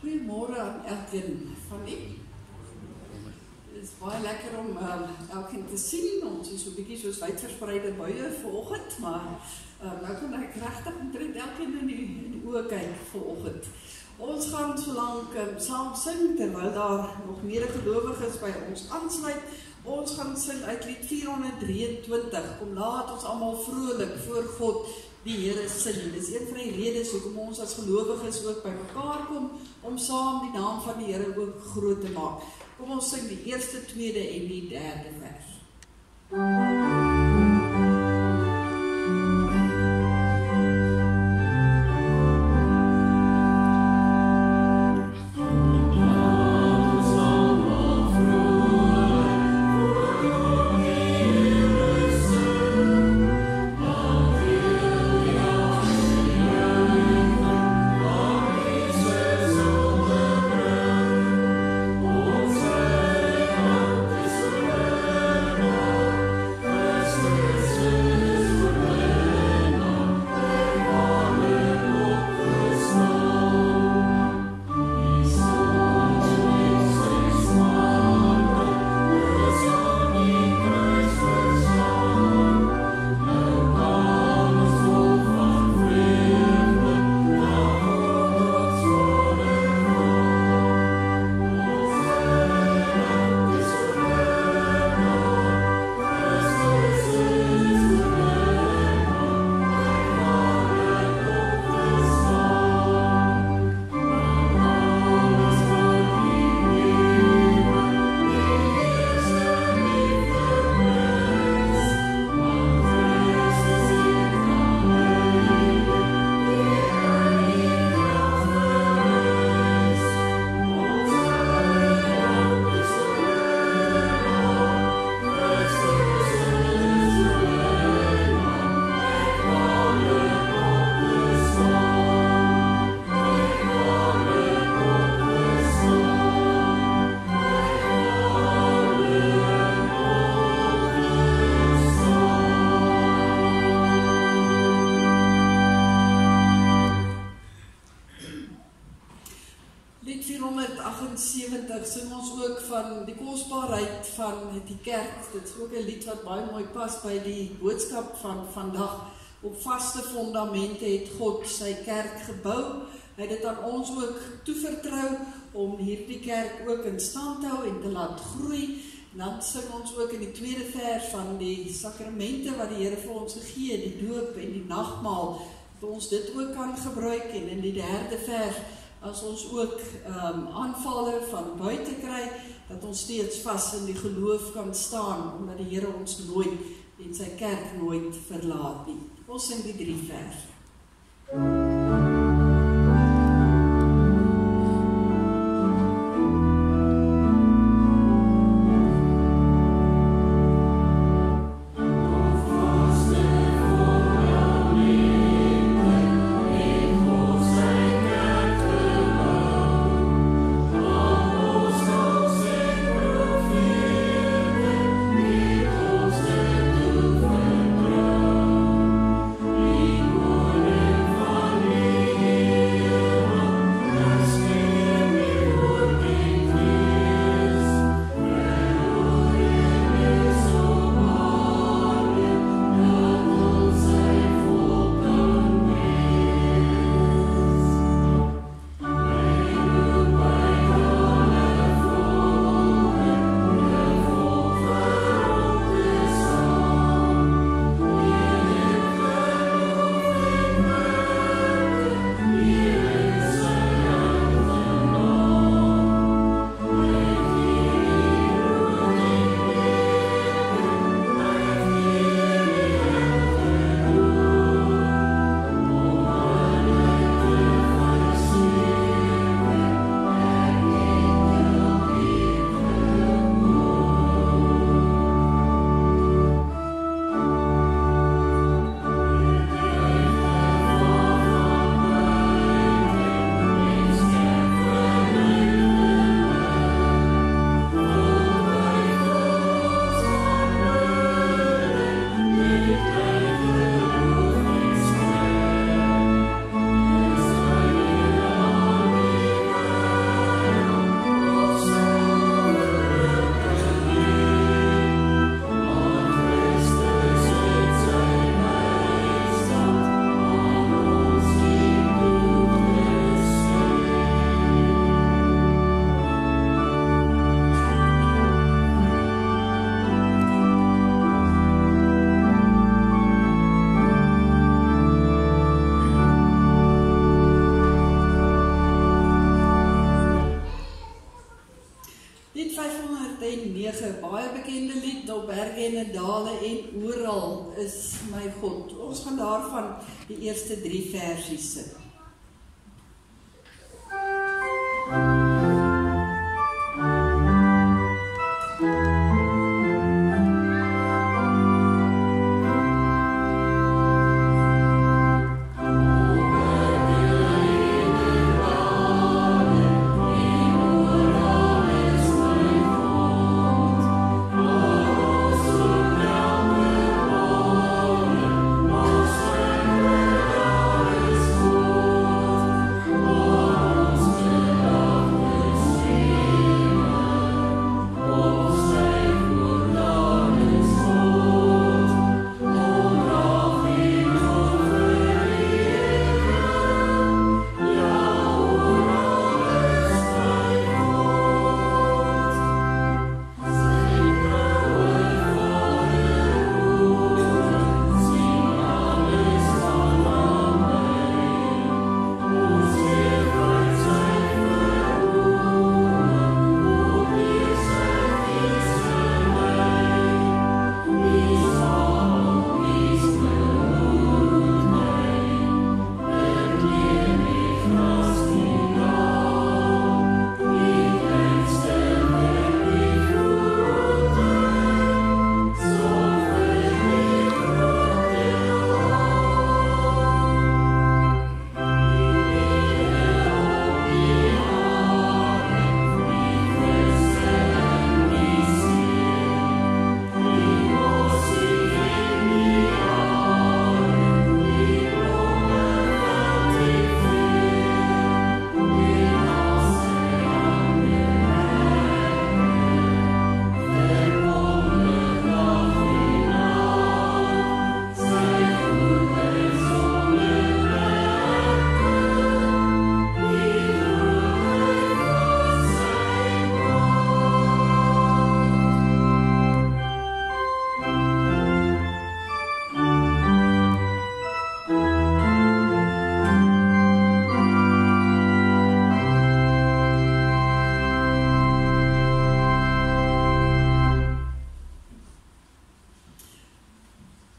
Goeiemôre aan elkeen van u. Het is baie lekker om elkeen te sien. Ons is so 'n bietjie soos wydverspreide buie vanoggend, maar nou kan ek regtig omtrent elkeen in die oë kyk vanoggend. Ons gaan so lank saam sing terwyl daar nog medegelowiges by ons aansluit. Ons gaan sing uit lied 423. Kom laat ons almal vrolik voor God die Here sing. Dis een van die redes hoekom ons as gelowiges ook by mekaar kom om saam die naam van die Here ook groot te maak. Kom ons sing die eerste, tweede en die derde vers. Sing ons ook van die kosbaarheid van die kerk. Dit is ook 'n lied wat baie mooi pas by die boodskap van vandag. Op vaste fondamente het God sy kerk gebou. Hy het dit aan ons ook toevertrou om hierdie kerk ook in stand te hou en te laat groei. En dan sing ons ook in die tweede vers van die sakramente wat die Here vir ons gegee het, die doop en die nagmaal, dat ons dit ook kan gebruik. En in die derde vers, as ons ook aanvalle van buite kry, dat ons steeds vas in die geloof kan staan, omdat die Here ons nooit en sy kerk nooit verlaat nie. Ons sing die 3 verse. Van 9, baie bekende lied, op berge en dale en oral is my God. Ons gaan daarvan die eerste 3 versies sing.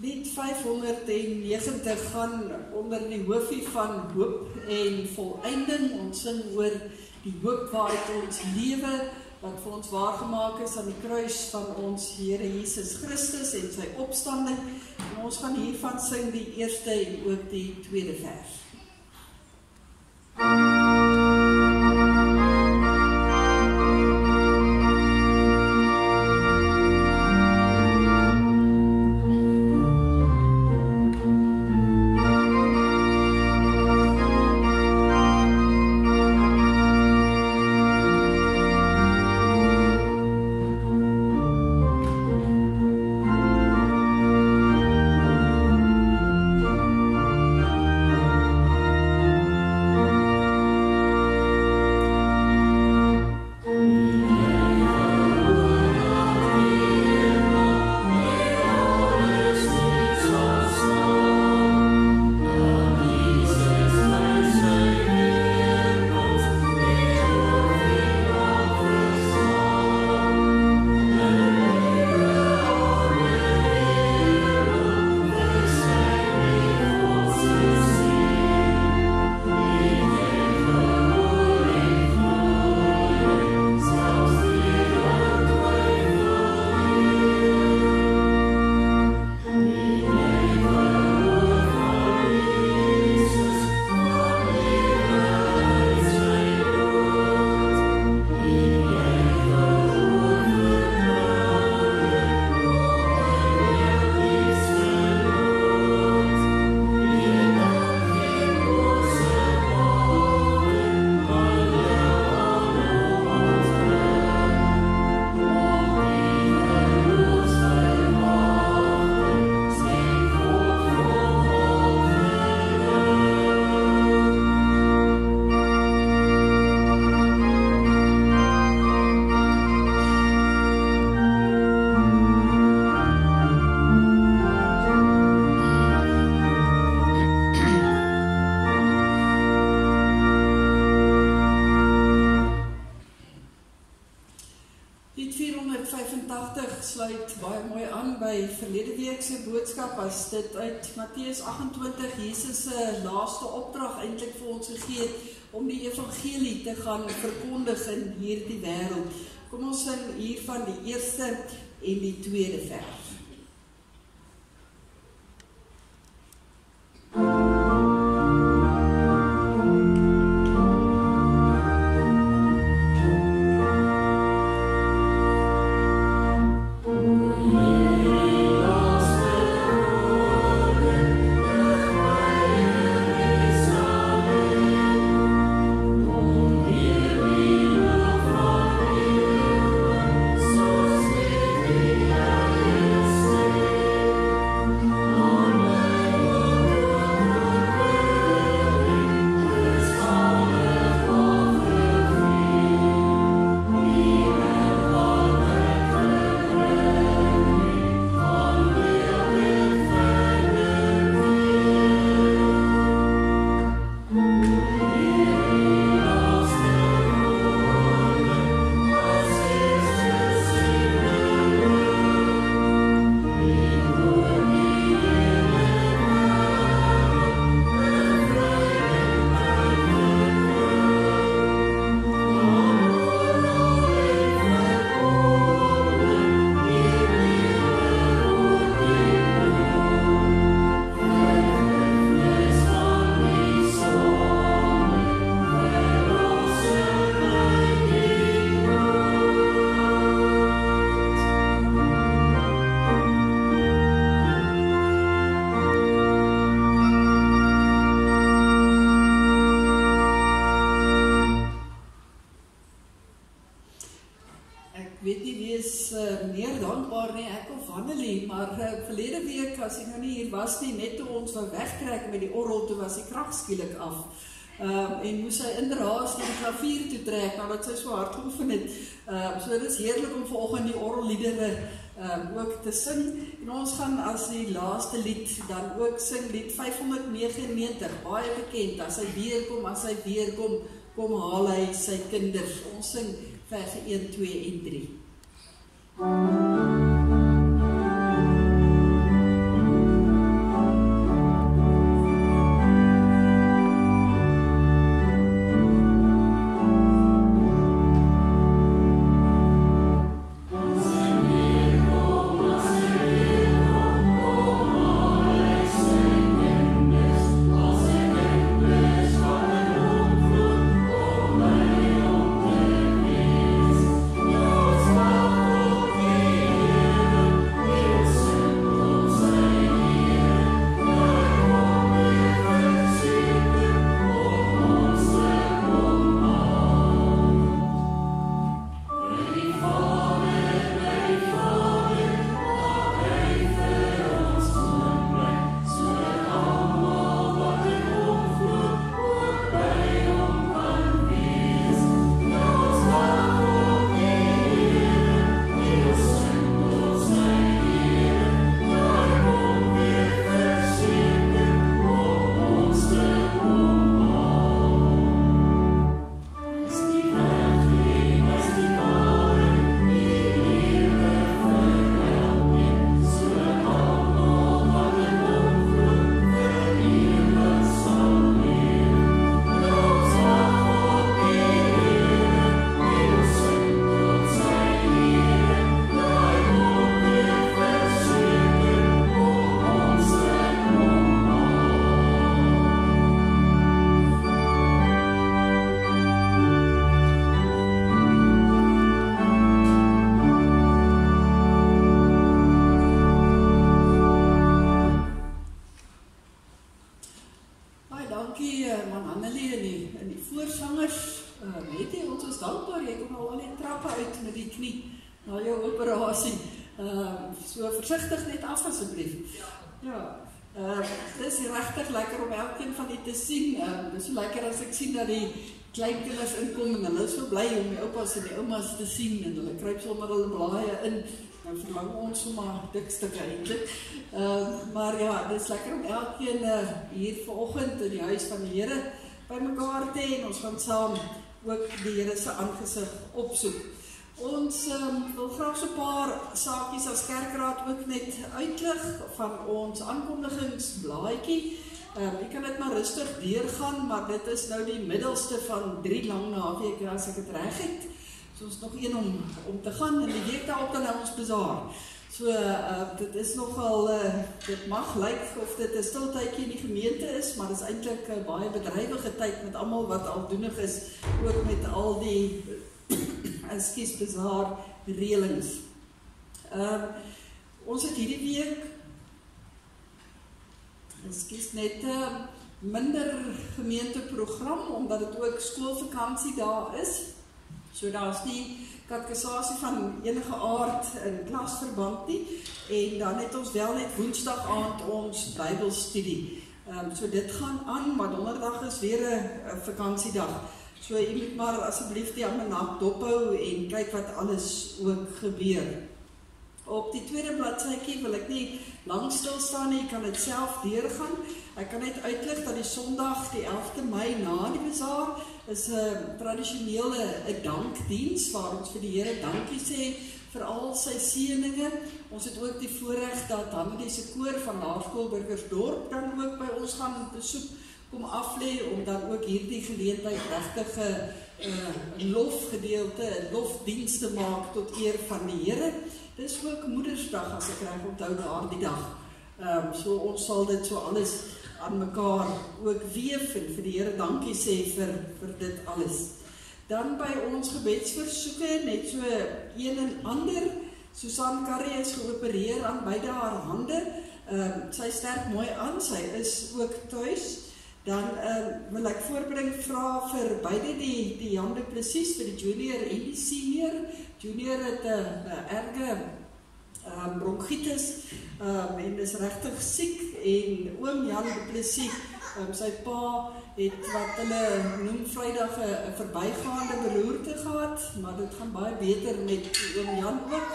Lied 590 gaan onder die hoofie van hoop en volleinding. Ons sing oor die hoop waaruit ons lewe, wat vir ons waargemaak is aan die kruis van ons Here Jesus Christus en sy opstanding. En ons gaan hiervan sing die eerste en ook die tweede vers. gedagte sluit baie mooi aan by verlede week se boodskap, as dit uit Matteus 28, Jesus se laaste opdrag eintlik vir ons gegee het, om die evangelie te gaan verkondig in hierdie wêreld. Kom ons sing hiervan die eerste en die tweede vers. Meer dankbaar nie, ek of Hannelie, maar verlede week, as ek nou nie hier was nie, net toe ons wou wegtrek met die orgel, toe was die krag skielik af. En moes sy inderhaas die klavier toe trek, nadat sy so hard geoefen het. So dit is heerlik om vanoggend die orgelliedere ook te sing. En ons gaan as die laaste lied dan ook sing, lied 599, baie bekend, as hy weer kom, kom haal hy sy kinders. Ons sing verse 1, 2 en 3. So versigtig net af asseblief. Ja, dit is regtig lekker om elkeen van die te sien. Dit is so lekker as ek sien dat die kleinkinders inkom en hulle is so bly om die oupas en die oumas te sien en hulle kruip sommer hulle blaaie in. Dan verlang ons sommer dik stukke eintlik. Maar ja, dit is lekker om elkeen hier vanoggend in die huis van die Here by mekaar te hê en ons gaan saam ook die Here se aangesig opsoek. Ons wil graag so 'n paar saakies as kerkraad ook net uitlig van ons aankondigingsblaadjie. Jy kan dit maar rustig deurgaan, maar dit is nou die middelste van 3 lang naweke as ek dit reg het. So ons nog een om te gaan en die week daarop dan nou ons bazaar. So dit is nogal, dit mag lyk of dit 'n stil tydjie in die gemeente is, maar dit is eintlik 'n baie bedrywige tyd met almal wat aldoenig is, ook met al die bazaar reëlings. Ons het hierdie week net minder gemeenteprogram, omdat dit ook skoolvakansie daar is. So daar is nie katekisasie van enige aard in klasverband nie, en dan het ons wel net woensdag aand ons Bybelstudie. So dit gaan aan, maar donderdag is weer 'n vakansiedag. So jy moet maar asseblief die almanak dophou en kyk wat alles ook gebeur. Op die tweede bladsytjie wil ek nie lang stil staan nie, jy kan dit self deurgaan. Ek kan net uitlig dat die Sondag, die 11de Mei na die bazaar, is 'n tradisionele dankdiens waar ons vir die Here dankie sê vir al sy seëninge. Ons het ook die voorreg dat Hannelise se koor van Laerskool Burgersdorp dan ook by ons gaan besoek kom aflê, om dan ook hierdie geleentheid regtig 'n lofgedeelte, 'n lofdiens te maak tot eer van die Here. Dis ook Moedersdag as ek reg onthou daardie dag. So ons sal dit so alles aan mekaar ook weef en vir die Here dankie sê vir dit alles. Dan by ons gebedsversoeke, net so een en ander. Susan Curry is geopereer aan beide haar hande. Sy sterk mooi aan, sy is ook tuis. Dan wil ek voorbring vra vir beide die Jan du Plessis, vir die junior en die senior. Junior het 'n erge bronchitis en is regtig siek, en oom Jan du Plessis, sy pa het wat hulle noem Vrydag 'n verbygaande beroerte gehad, maar dit gaan baie beter met oom Jan ook.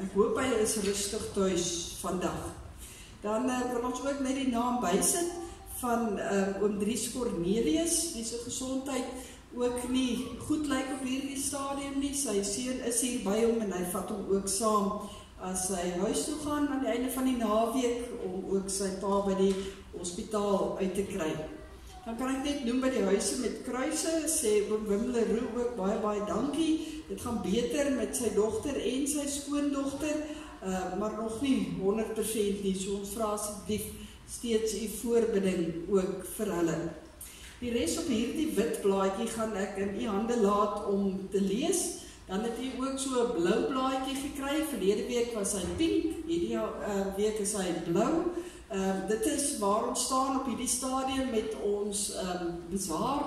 Ek hoop hy is rustig tuis vandag. Dan wil ons ook net die naam bysit van oom Dries Cornelius, die se gesondheid ook nie goed lyk op hierdie stadium nie. Sy seun is hier by hom en hy vat hom ook saam as hy huis toe gaan aan die einde van die naweek, om ook sy pa by die hospitaal uit te kry. Dan kan ek net noem by die huise met kruise, sê oom Wim Leroux ook baie dankie. Dit gaan beter met sy dogter en sy skoondogter, maar nog nie 100% nie, so ons vra asseblief steeds u voorbidding ook vir hulle. Die res op hierdie wit blaadjie gaan ek in u hande laat om te lees. Dan het u ook so 'n blou blaadjie gekry. Verlede week was hy pink, hierdie week is hy blou. Dit is waar ons staan op hierdie stadium met ons bazaar.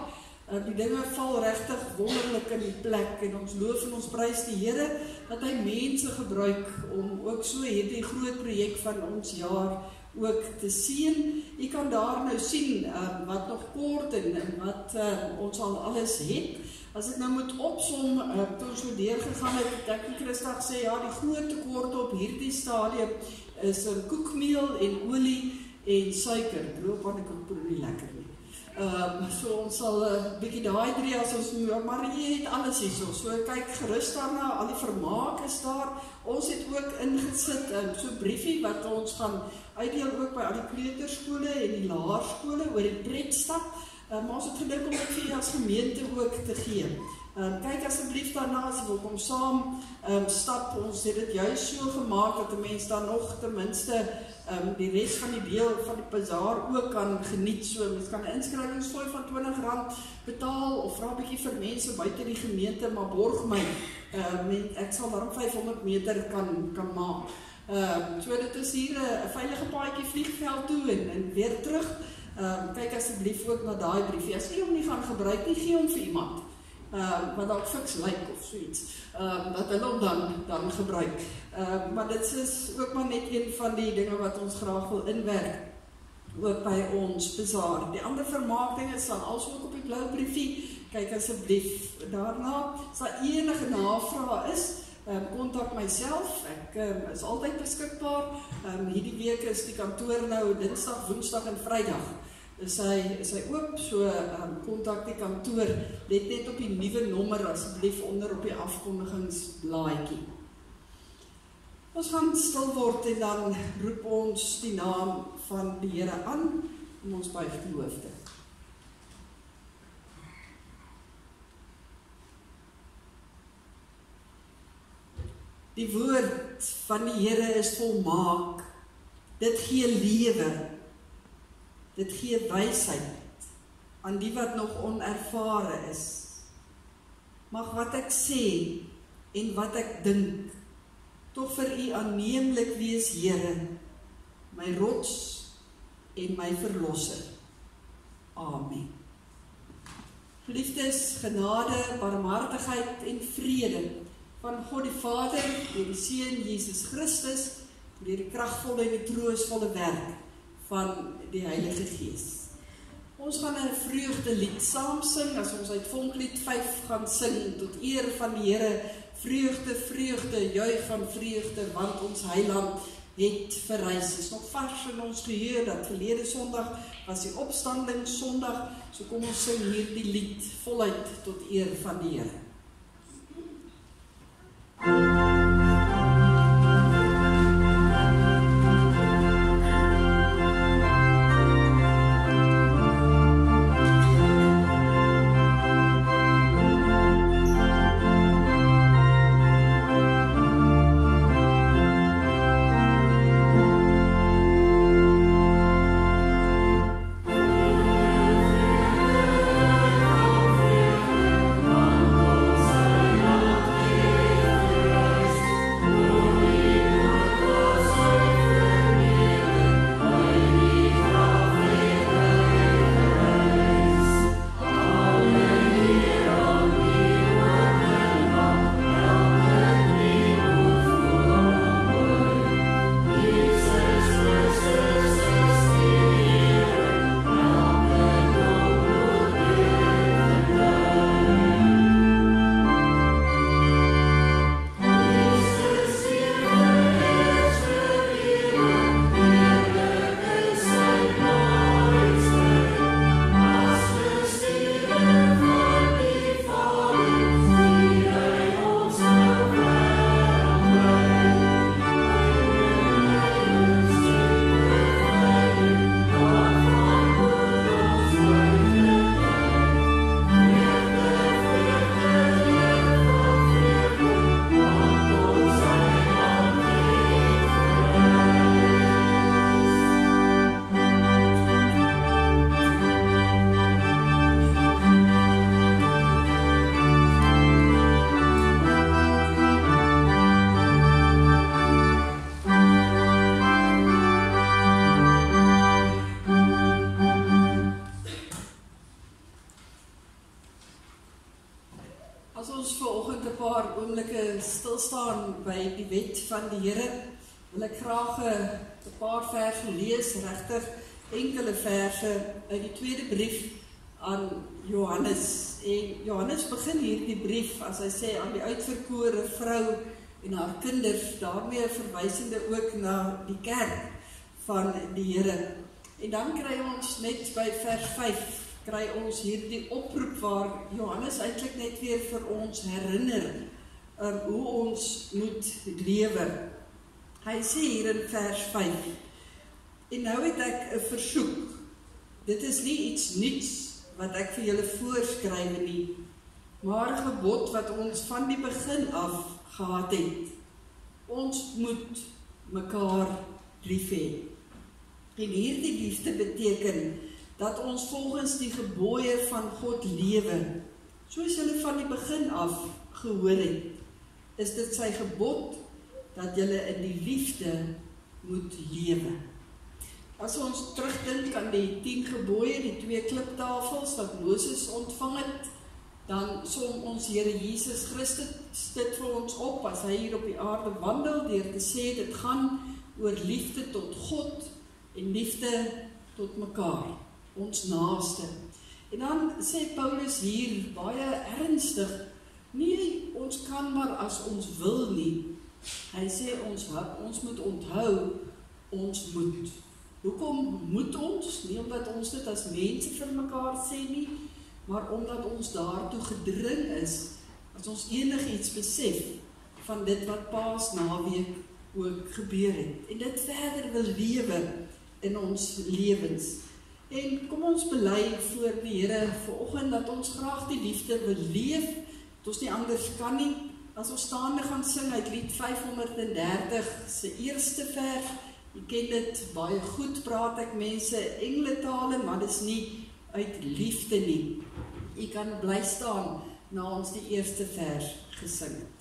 Die dinge val regtig wonderlik in die plek, en ons loof en ons prys die Here dat hy mense gebruik om ook so hierdie groot projek van ons jaar ook te sien. Jy kan daar nou sien wat nog kort en wat ons al alles het. As ek nou moet opsom, toe ons so deurgegaan het, ek en Christa gesê, ja, die groot tekort op hierdie stadium is koekmeel en olie en suiker. Droogpannekoek nie lekker nie. So ons sal 'n bietjie daai 3 as ons maar jy het alles hierso. So kyk gerus daarna, al die vermaak is daar. Ons het ook ingesit so 'n briefie wat ons gaan uitdeel ook by al die kleuterskole en die laerskole oor die pretstap. Maar ons het gedink om dit vir julle as gemeente ook te gee. Kyk asseblief daarna as jy wil kom saam stap. Ons het dit juist so gemaak dat 'n mens dan nog ten minste die res van die deel van die bazaar ook kan geniet. So mens kan 'n inskrywingsfooi van R20 betaal of vra 'n bietjie vir mense buite die gemeente, maar borg my. Ek sal daarom 500 meter kan maak. So dit is hier 'n veilige paadjie vliegveld toe en weer terug. Kyk asseblief ook na daai briefie. As jy hom nie gaan gebruik nie, gee hom vir iemand wat dalk fiks lyk of so iets, dat hulle hom dan gebruik. Maar dit is ook maar net een van die dinge wat ons graag wil inwerk ook by ons bazaar. Die ander vermaakdinge staan also ook op die blou briefie. Kyk asseblief daarna. As daar enige navrae is, kontak myself. Ek is altyd beskikbaar. Hierdie week is die kantoor nou Dinsdag, Woensdag en Vrydag. is hy oop, so kontak die kantoor, let net op die nuwe nommer asseblief onder op die afkondigingsblaadjie. Ons gaan stil word en dan roep ons die naam van die Here aan, en ons buig die hoofde. Die woord van die Here is volmaak, dit gee lewe, dit gee wysheid aan die wat nog onervare is. Mag wat ek sê en wat ek dink, tog vir U aanneemlik wees, Here, my rots en my verlosser. Amen. Geliefdes, genade, barmhartigheid en vrede van God die Vader, deur die Seun Jesus Christus, deur die kragtvolle en die troostvolle werk van die Heilige Gees. Ons gaan 'n vreugdelied saam sing, as ons uit Vonklied 5 gaan sing, tot eer van die Here, vreugde, vreugde, juig van vreugde, want ons Heiland het verrys. Is nog vars in ons geheue, dat verlede Sondag was die opstanding Sondag, so kom ons sing hierdie lied voluit tot eer van die Here. Stilstaan by die wet van die Here, wil ek graag 'n paar verse lees, regtig enkele verse uit die tweede brief aan Johannes. En Johannes begin hierdie brief as hy sê aan die uitverkore vrou en haar kinders, daarmee verwysende ook na die kerk van die Here. En dan kry ons net by vers 5 kry ons hierdie oproep waar Johannes eintlik net weer vir ons herinner hoe ons moet lewe. Hy sê hier in vers 5, en nou het ek 'n versoek. Dit is nie iets nuuts wat ek vir julle voorskryf nie, maar 'n gebod wat ons van die begin af gehad het. Ons moet mekaar lief hê. En hierdie liefde beteken dat ons volgens die gebooie van God lewe, soos julle van die begin af gehoor het. Is dit sy gebod dat julle in die liefde moet lewe. As ons terugdink aan die 10 gebooie, die 2 kliptafels wat Moses ontvang het, dan som ons Here Jesus Christus dit vir ons op as hy hier op die aarde wandel, deur te sê dit gaan oor liefde tot God en liefde tot mekaar, ons naaste. En dan sê Paulus hier baie ernstig, nee, ons kan maar as ons wil nie. Hy sê ons moet onthou, ons moet. Hoekom moet ons? Nie omdat ons dit as mense vir mekaar sê nie, maar omdat ons daartoe gedring is, as ons enigiets besef van dit wat Paasnaweek ook gebeur het, en dit verder wil lewe in ons lewens. En kom ons bely voor die Here vanoggend dat ons graag die liefde wil leef, dat ons nie anders kan nie. As ons staande gaan sing uit lied 530 se eerste vers, jy ken dit baie goed, praat ek mense engletale, maar dis nie uit liefde nie. Jy kan bly staan na ons die eerste vers gesing het.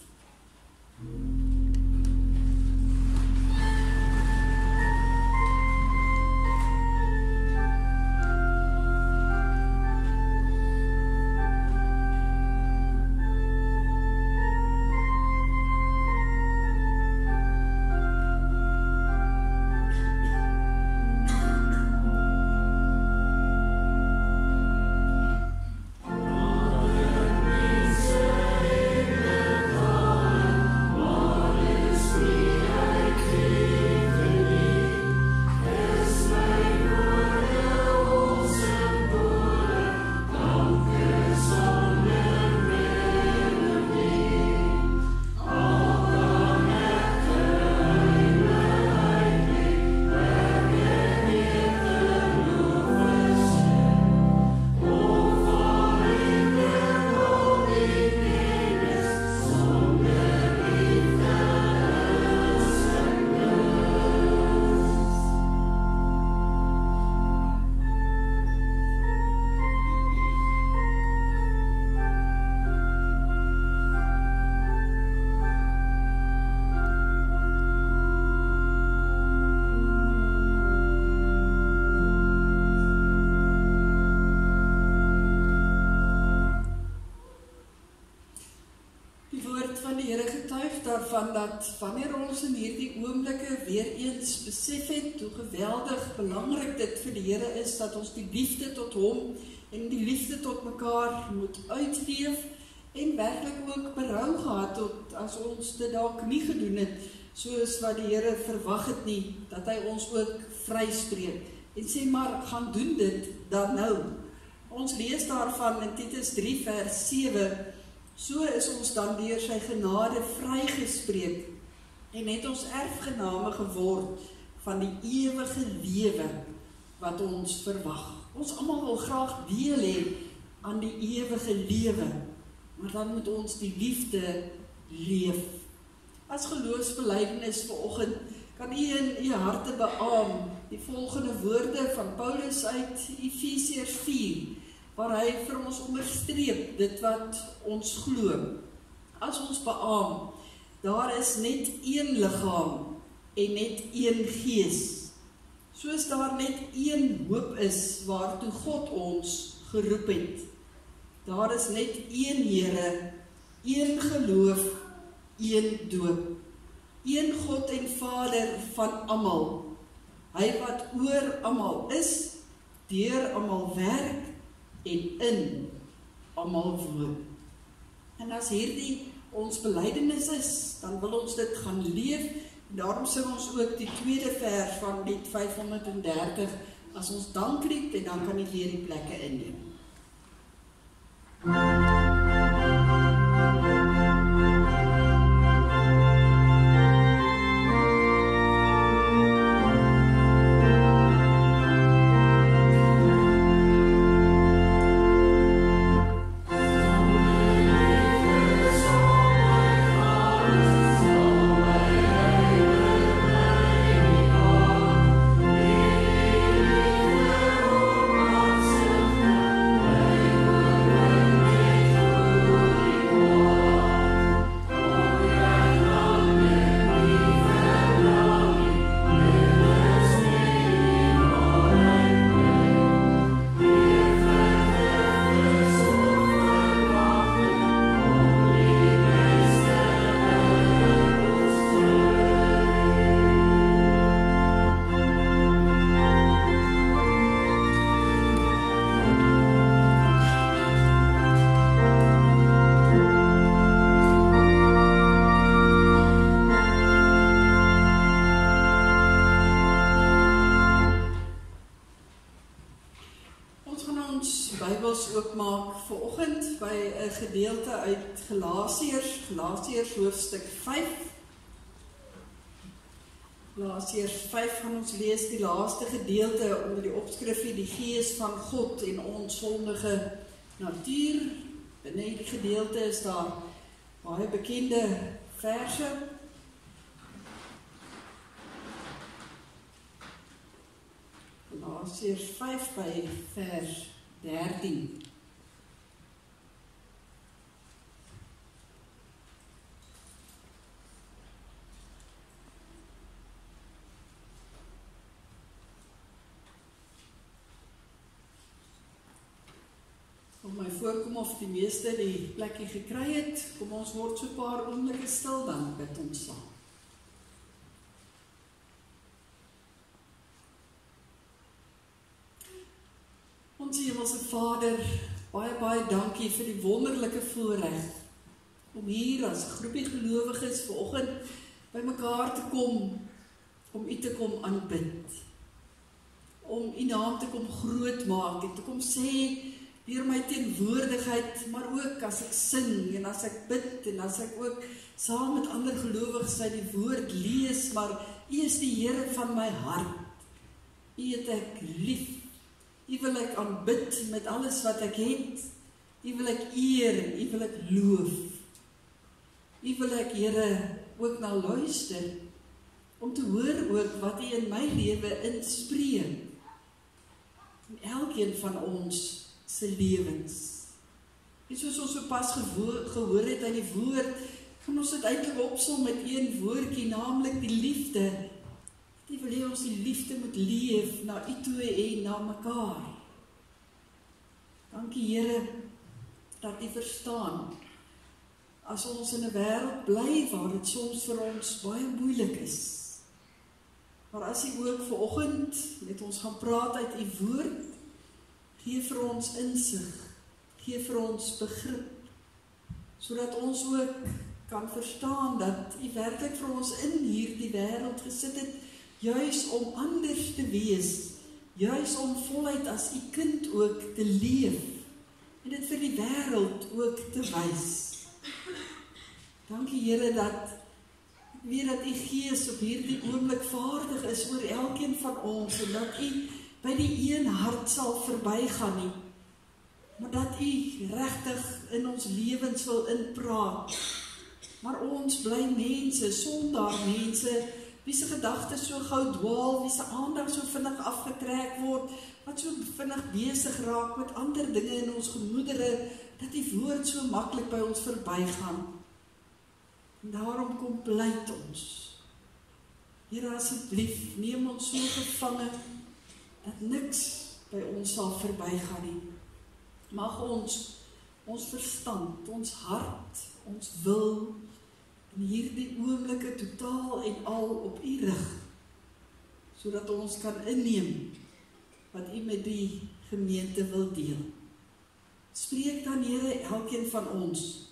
Daarvan dat wanneer ons in hierdie oomblikke weer eens besef het hoe geweldig belangrik dit vir die Here is dat ons die liefde tot hom en die liefde tot mekaar moet uitleef en werklik ook berou gehad tot as ons dit dalk nie gedoen het soos wat die Here verwag het nie, dat hy ons ook vryspreek en sê maar gaan doen dit dan nou. Ons lees daarvan in Titus 3 vers 7. So is ons dan deur sy genade vrygespreek en het ons erfgename geword van die ewige lewe wat ons verwag. Ons almal wil graag deel hê aan die ewige lewe, maar dan moet ons die liefde leef. As geloofsbelijdenis vanoggend kan u in u harte beaam die volgende woorde van Paulus uit Efesiërs 4. Waar hy vir ons onderstreep dit wat ons glo. As ons beaam, daar is net een liggaam en net een gees. Soos daar net een hoop is waartoe God ons geroep het. Daar is net een Here, een geloof, een doop. Een God en Vader van almal. Hy wat oor almal is, deur almal werk, en in almal woon. En as hierdie ons belydenis is, dan wil ons dit gaan leef, en daarom sing ons ook die tweede vers van lied 530, as ons danklied, en dan kan ek weer die plekke inneem. Amen. gedeelte uit Galasiërs hoofstuk 5. Galasiërs 5 gaan ons lees die laaste gedeelte onder die opskrifie die Gees van God en ons sondige natuur. Binne die gedeelte is daar baie bekende verse. Galasiërs 5 by vers 13. Om my voorkom of die meeste die plekkie gekry het, kom ons word so 'n paar oomblikke stil, dan bid ons saam. Ons Hemelse Vader, baie dankie vir die wonderlike voorreg om hier as 'n groepie gelowiges vanoggend by mekaar te kom, om U te kom aanbid, om U naam te kom groot maak en te kom sê deur my teenwoordigheid, maar ook as ek sing en as ek bid en as ek ook saam met ander gelowiges uit die woord lees, maar U is die Here van my hart. U het ek lief. U wil ek aanbid met alles wat ek het. U wil ek eer, U wil ek loof. U wil ek, Here, ook na luister, om te hoor ook wat U in my lewe inspreek. En elkeen van ons se lewens. En soos ons so pas gehoor het uit die woord, kan ons dit eintlik opsom met een woordjie, naamlik die liefde. Die wil hê ons die liefde moet leef na U toe en na mekaar. Dankie Here dat U verstaan, as ons in 'n wêreld bly waar dit soms vir ons baie moeilik is. Maar as U ook vanoggend met ons gaan praat uit U woord, gee vir ons insig, gee vir ons begrip, sodat ons ook kan verstaan dat U werklik vir ons in hierdie wêreld gesit het, juis om anders te wees, juis om voluit as U kind ook te leef, en dit vir die wêreld ook te wys. Dankie Here dat ek weet dat U Gees op hierdie oomblik vaardig is oor elkeen van ons, en dat U by die een hart sal verbygaan nie, maar dat U regtig in ons lewens wil inpraat. Maar ons bly mense, sondaar mense, wie se gedagtes so gou dwaal, wie se aandag so vinnig afgetrek word, wat so vinnig besig raak met ander dinge in ons gemoedere, dat die woord so maklik by ons verbygaan. En daarom kom pleit ons. Here, asseblief, neem ons so gevange, dat niks by ons sal verbygaan nie. Mag ons verstand, ons hart, ons wil, in hierdie oomblikke totaal en al op U rig, sodat ons kan inneem wat U met die gemeente wil deel. Spreek dan Here, elkeen van ons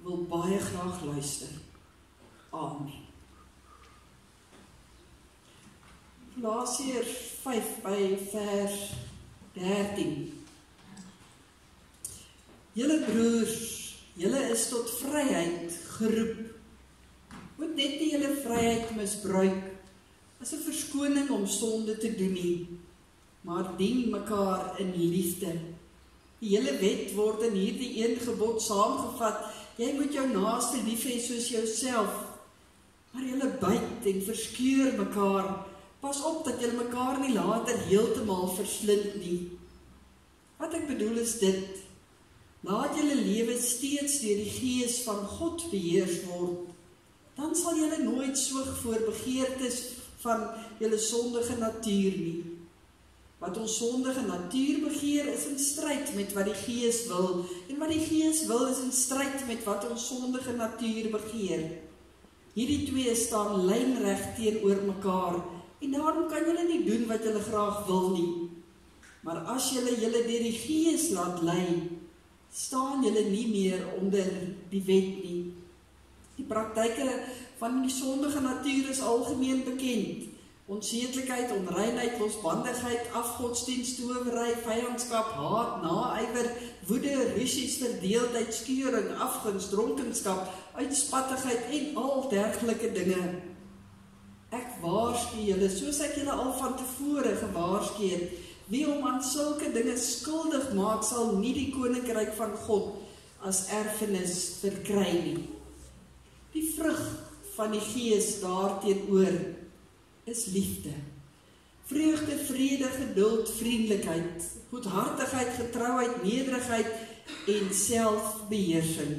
wil baie graag luister. Amen. Galasiërs 5 by vers 13. Julle broers, julle is tot vryheid geroep. Moet net nie julle vryheid misbruik as 'n verskoning om sonde te doen nie, maar dien mekaar in liefde. Die hele wet word in hierdie een gebod saamgevat: jy moet jou naaste lief hê soos jouself. Maar julle byt en verskeur mekaar. Pas op dat julle mekaar nie later heeltemal verslind nie. Wat ek bedoel is dit: laat julle lewe steeds deur die Gees van God beheers word. Dan sal julle nooit soeg voor begeertes van julle sondige natuur nie. Wat ons sondige natuur begeer is in stryd met wat die Gees wil, en wat die Gees wil is in stryd met wat ons sondige natuur begeer. Hierdie twee staan lynreg teenoor mekaar, en daarom kan julle nie doen wat julle graag wil nie. Maar as julle deur die Gees laat lei, staan julle nie meer onder die wet nie. Die praktyke van die sondige natuur is algemeen bekend. onsedelikheid, onreinheid, losbandigheid, afgodsdienst, towery, vyandskap, haat, naaiwer, woede, rusies, verdeeldheid, skeuring, afguns, dronkenskap, uitspattigheid en al dergelike dinge. Ek waarsku julle, soos ek julle al van tevore gewaarsku het, wie om aan sulke dinge skuldig maak, sal nie die koninkryk van God as erfenis verkry nie. Die vrug van die Gees daarteenoor is liefde, vreugde, vrede, geduld, vriendelikheid, goedhartigheid, getrouheid, nederigheid en selfbeheersing.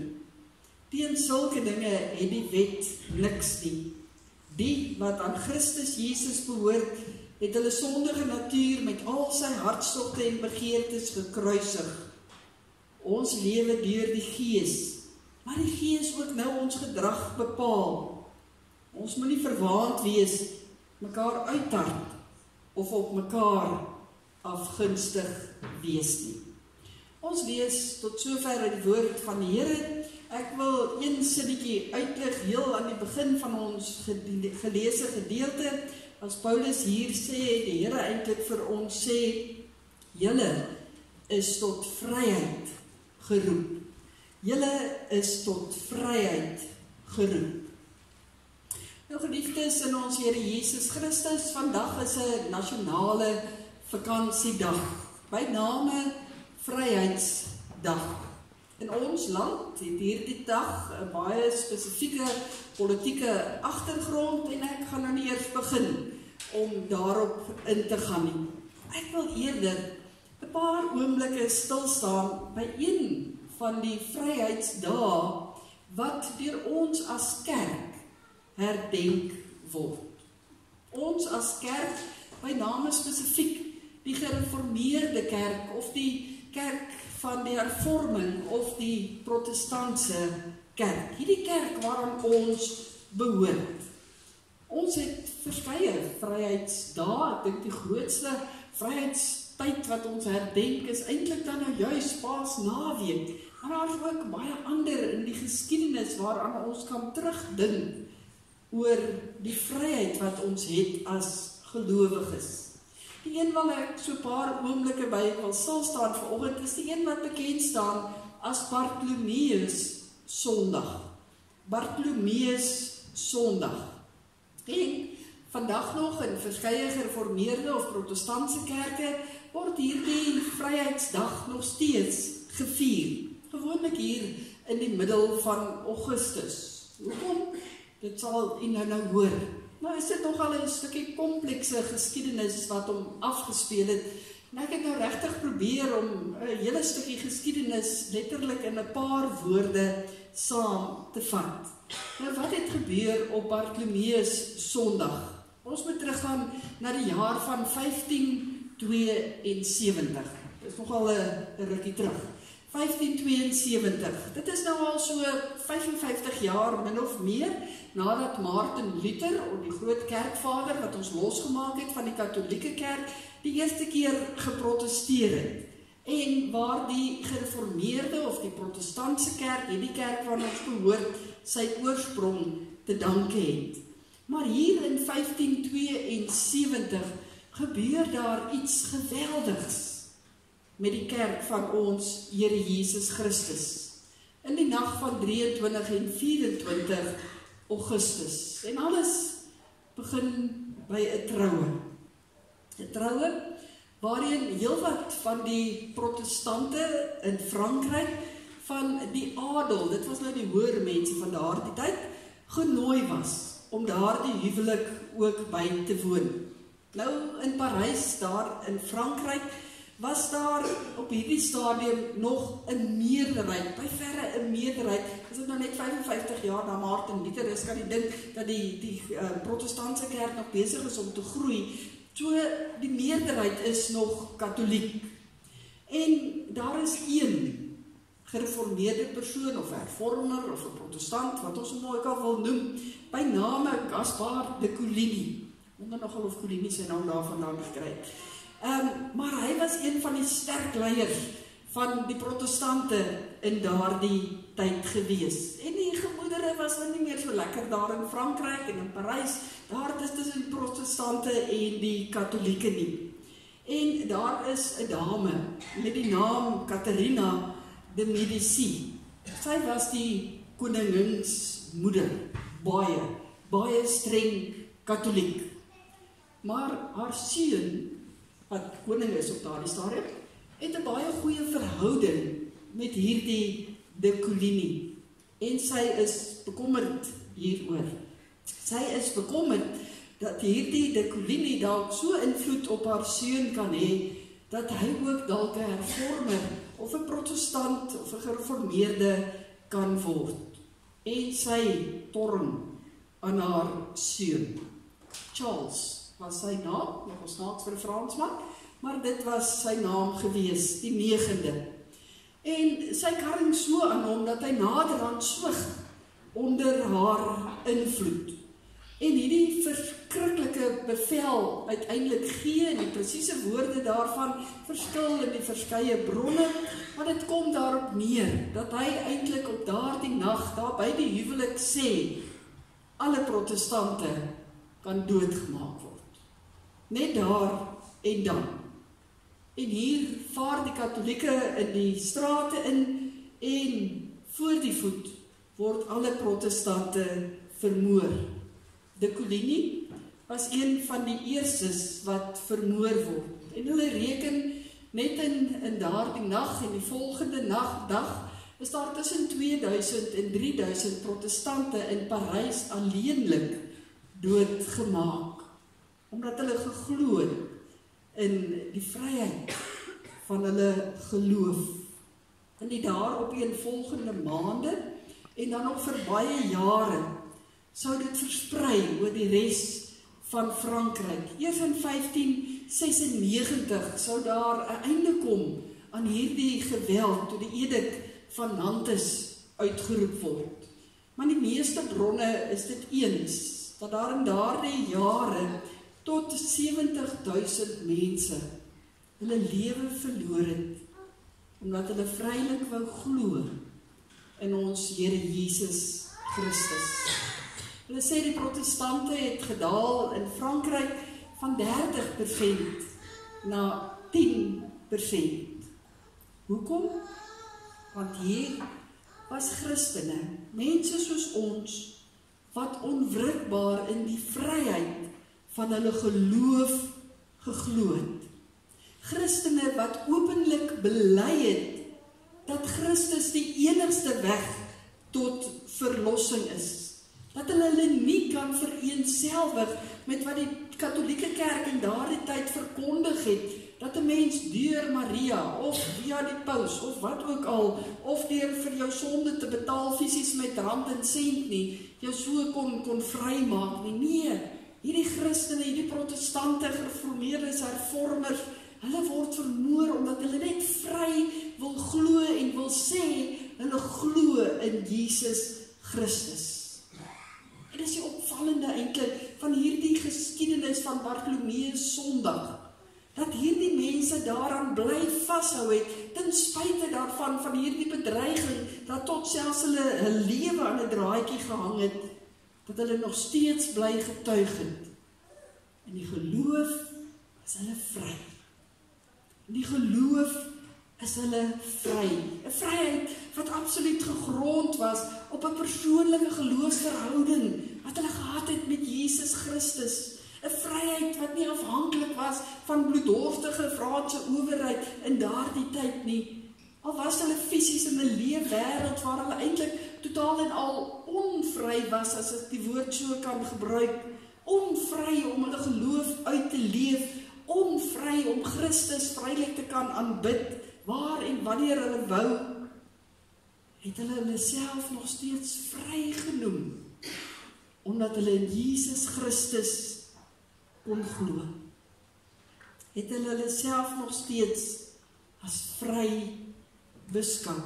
Teen sulke dinge het die wet niks nie. Die wat aan Christus Jesus behoort, het hulle sondige natuur met al sy hartstogte en begeertes gekruisig. Ons lewe deur die Gees, maar die Gees ook nou ons gedrag bepaal. Ons moet nie verwaand wees, mekaar uittart of op mekaar afgunstig wees nie. Ons lees tot sover uit die woord van die Here. Ek wil een sinnetjie uitlig heel aan die begin van ons geleese gedeelte. As Paulus hier sê, die Here eintlik vir ons sê, julle is tot vryheid geroep. Julle is tot vryheid geroep. Nou geliefdes in ons Here Jesus Christus, vandag is 'n nasionale vakansiedag, by name Vryheidsdag. In ons land het hierdie dag 'n baie spesifieke politieke agtergrond en ek gaan nou nie eers begin om daarop in te gaan nie. Ek wil eerder 'n paar oomblikke stil staan by een van die vryheidsdae wat deur ons as kerk herdenk word. Ons as kerk, by name spesifiek die gereformeerde kerk of die kerk van die hervorming of die protestantse kerk. Hierdie kerk waaraan ons behoort. Ons het verskeie vryheidsdae. Ek dink die grootste vryheidstyd wat ons herdenk is eintlik dan nou juis Paasnaweek. Maar daar is ook baie ander in die geskiedenis waaraan ons kan terugdink oor die vryheid wat ons het as gelowiges. Die een wat ek so 'n paar oomblikke by wil stil staan vanoggend is die een wat bekend staan as Bartholomeus Sondag. Bartholomeus Sondag. En vandag nog in verskeie gereformeerde of protestantse kerke word hierdie Vryheidsdag nog steeds gevier. Gewoonlik hier in die middel van Augustus. Hoekom? Dit sal u nou hoor. Nou is dit nogal 'n stukkie komplekse geskiedenis wat hom afgespeel het. En ek het nou regtig probeer om 'n hele stukkie geskiedenis letterlik in 'n paar woorde saam te vat. Nou wat het gebeur op Bartholomeus Sondag? Ons moet teruggaan na die jaar van 1572. Dit is nogal 'n rukkie terug. 1572. Dit is nou al so 55 jaar min of meer nadat Martin Luther, die groot kerkvader wat ons losgemaak het van die Katolieke kerk, die eerste keer geprotesteer het. En waar die gereformeerde of die protestantse kerk, die kerk waar ons behoort, sy oorsprong te danke het. Maar hier in 1572 gebeur daar iets geweldigs met die kerk van ons Here Jesus Christus. In die nag van 23 en 24 Augustus. En alles begin by 'n troue. 'n Troue waarin heelwat van die protestante in Frankryk van die adel, dit was nou die hoër mense van daardie tyd, genooi was om daardie huwelik ook by te woon. Nou in Parys, daar in Frankryk, was daar op hierdie stadium nog 'n meerderheid, by verre 'n meerderheid, as dit nou net 55 jaar na Martin Luther is, kan jy dink dat die protestantse kerk nog besig is om te groei, so die meerderheid is nog katholiek. En daar is een gereformeerde persoon, of hervormer, of 'n protestant, wat ons hom ook al wil noem, by name Gaspar de Coligny. Ek wonder nogal of Coligny sy naam daarvandaan gekry het. Maar hy was een van die sterk leiers van die protestante in daardie tyd gewees. En die gemoedere was nou nie meer so lekker daar in Frankryk en in Parys daar is tussen die protestante en die katholieke nie. En daar is 'n dame met die naam Catharina de Medici. Sy was die koninginsmoeder, baie streng katholiek. Maar haar seun, wat koning is op daardie stadium, het 'n baie goeie verhouding met hierdie de Coligny. En sy is bekommerd hieroor. Sy is bekommerd dat hierdie de Coligny dalk so invloed op haar seun kan hê, dat hy ook dalk 'n hervormer, of 'n protestant, of 'n gereformeerde kan word. En sy torn aan haar seun. Charles was sy naam, nog ons snaaks vir 'n Fransman, maar dit was sy naam gewees, die 9de. En sy karring so aan hom, dat hy naderhand swig onder haar invloed. En hierdie verskriklike bevel uiteindelik gee, en die presiese woorde daarvan verskil in die verskeie bronne, maar dit kom daarop neer, dat hy eintlik op daardie nag, daar by die huwelik sê, alle protestante kan doodgemaak word. Net daar en dan. En hier vaar die katholieke in die strate in, en voor die voet word alle protestante vermoor. De Coligny was een van die eerstes wat vermoor word. En hulle reken net in daardie nag en die volgende dag is daar tussen 2000 en 3000 protestante in Parys alleenlik doodgemaak, omdat hulle geglo in die vryheid van hulle geloof. In die daaropeenvolgende maande en dan ook vir baie jare sou dit versprei oor die res van Frankryk. Eers in 1596 sou daar 'n einde kom aan hierdie geweld toe die edik van Nantes uitgeroep word. Maar die meeste bronne is dit eens dat daar in daardie jare tot 70.000 mense hulle lewe verloor het, omdat hulle vrylik wou glo in ons Here Jesus Christus. Hulle sê die protestante het gedaal in Frankryk van 30% na 10%. Hoekom? Want hier was Christene, mense soos ons, wat onwrikbaar in die vryheid van hulle geloof geglo het. Christene wat openlik bely het dat Christus die enigste weg tot verlossing is. Dat hulle nie kan vereenselwig met wat die katholieke kerk in daardie tyd verkondig het, dat 'n mens deur Maria, of via die paus, of wat ook al, of deur vir jou sonde te betaal fisies met rand en sent nie, jou so kon vrymaak nie. Nee, hierdie Christene, hierdie protestante, gereformeerdes, hervormers, hulle word vermoor omdat hulle net vry wil glo en wil sê, hulle glo in Jesus Christus. En dis die opvallende eintlik van hierdie geskiedenis van Bartholomeus Sondag, dat hierdie mense daaraan bly vashou het, ten spyte daarvan van hierdie bedreiging, dat tot selfs hulle lewe aan 'n draadjie gehang het, dat hulle nog steeds bly getuig het. En die geloof is hulle vry. En die geloof is hulle vry. 'n Vryheid wat absoluut gegrond was op 'n persoonlike geloofsverhouding wat hulle gehad het met Jesus Christus. 'n Vryheid wat nie afhanklik was van bloeddorstige Franse owerheid in daardie tyd nie. Al was hulle fisies in 'n leefwêreld waar hulle eintlik totaal en al onvry was, as ek die woord so kan gebruik. Onvry om hulle geloof uit te leef, onvry om Christus vrylik te kan aanbid, waar en wanneer hulle wou, het hulle self nog steeds vry genoem, omdat hulle in Jesus Christus kon glo. Het hulle self nog steeds as vry beskou.